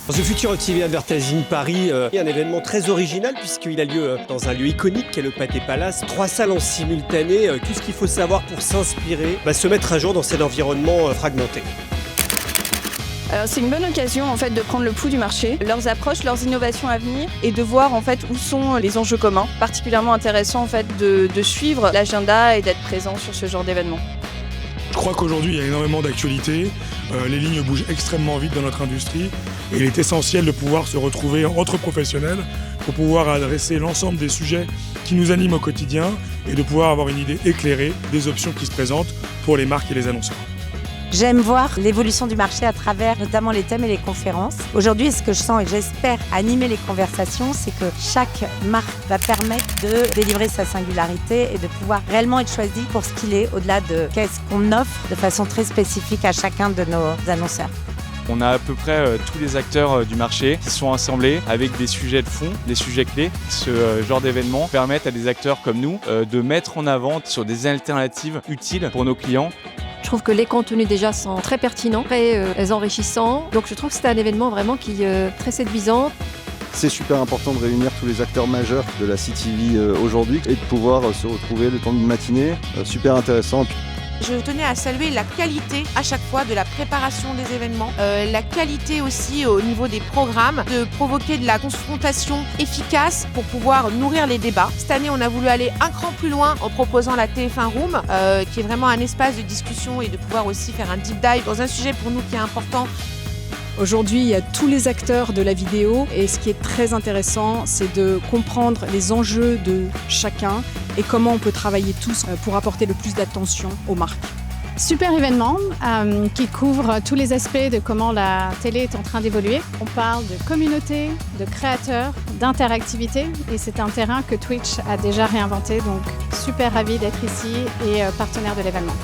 Dans The Future of TV Advertising Paris, il y a un événement très original puisqu'il a lieu dans un lieu iconique qui est le Pathé Palace. 3 salles en simultané, tout ce qu'il faut savoir pour s'inspirer, se mettre à jour dans cet environnement fragmenté. Alors c'est une bonne occasion en fait de prendre le pouls du marché, leurs approches, leurs innovations à venir et de voir en fait où sont les enjeux communs. Particulièrement intéressant en fait de suivre l'agenda et d'être présent sur ce genre d'événement. Je crois qu'aujourd'hui, il y a énormément d'actualités. Les lignes bougent extrêmement vite dans notre industrie. Et il est essentiel de pouvoir se retrouver entre professionnels pour pouvoir adresser l'ensemble des sujets qui nous animent au quotidien et de pouvoir avoir une idée éclairée des options qui se présentent pour les marques et les annonceurs. J'aime voir l'évolution du marché à travers notamment les thèmes et les conférences. Aujourd'hui, ce que je sens et j'espère animer les conversations, c'est que chaque marque va permettre de délivrer sa singularité et de pouvoir réellement être choisi pour ce qu'il est, au-delà de qu'est-ce qu'on offre de façon très spécifique à chacun de nos annonceurs. On a à peu près tous les acteurs du marché qui sont assemblés avec des sujets de fond, des sujets clés. Ce genre d'événements permettent à des acteurs comme nous de mettre en avant sur des alternatives utiles pour nos clients. Je trouve que les contenus déjà sont très pertinents, très enrichissants. Donc je trouve que c'est un événement vraiment qui est très séduisant. C'est super important de réunir tous les acteurs majeurs de la CTV aujourd'hui et de pouvoir se retrouver le temps d'une matinée. Super intéressant. Je tenais à saluer la qualité à chaque fois de la préparation des événements, la qualité aussi au niveau des programmes, de provoquer de la confrontation efficace pour pouvoir nourrir les débats. Cette année, on a voulu aller un cran plus loin en proposant la TF1 Room, qui est vraiment un espace de discussion et de pouvoir aussi faire un deep dive dans un sujet pour nous qui est important. Aujourd'hui, il y a tous les acteurs de la vidéo et ce qui est très intéressant, c'est de comprendre les enjeux de chacun et comment on peut travailler tous pour apporter le plus d'attention aux marques. Super événement qui couvre tous les aspects de comment la télé est en train d'évoluer. On parle de communauté, de créateurs, d'interactivité et c'est un terrain que Twitch a déjà réinventé, donc super ravi d'être ici et partenaire de l'événement.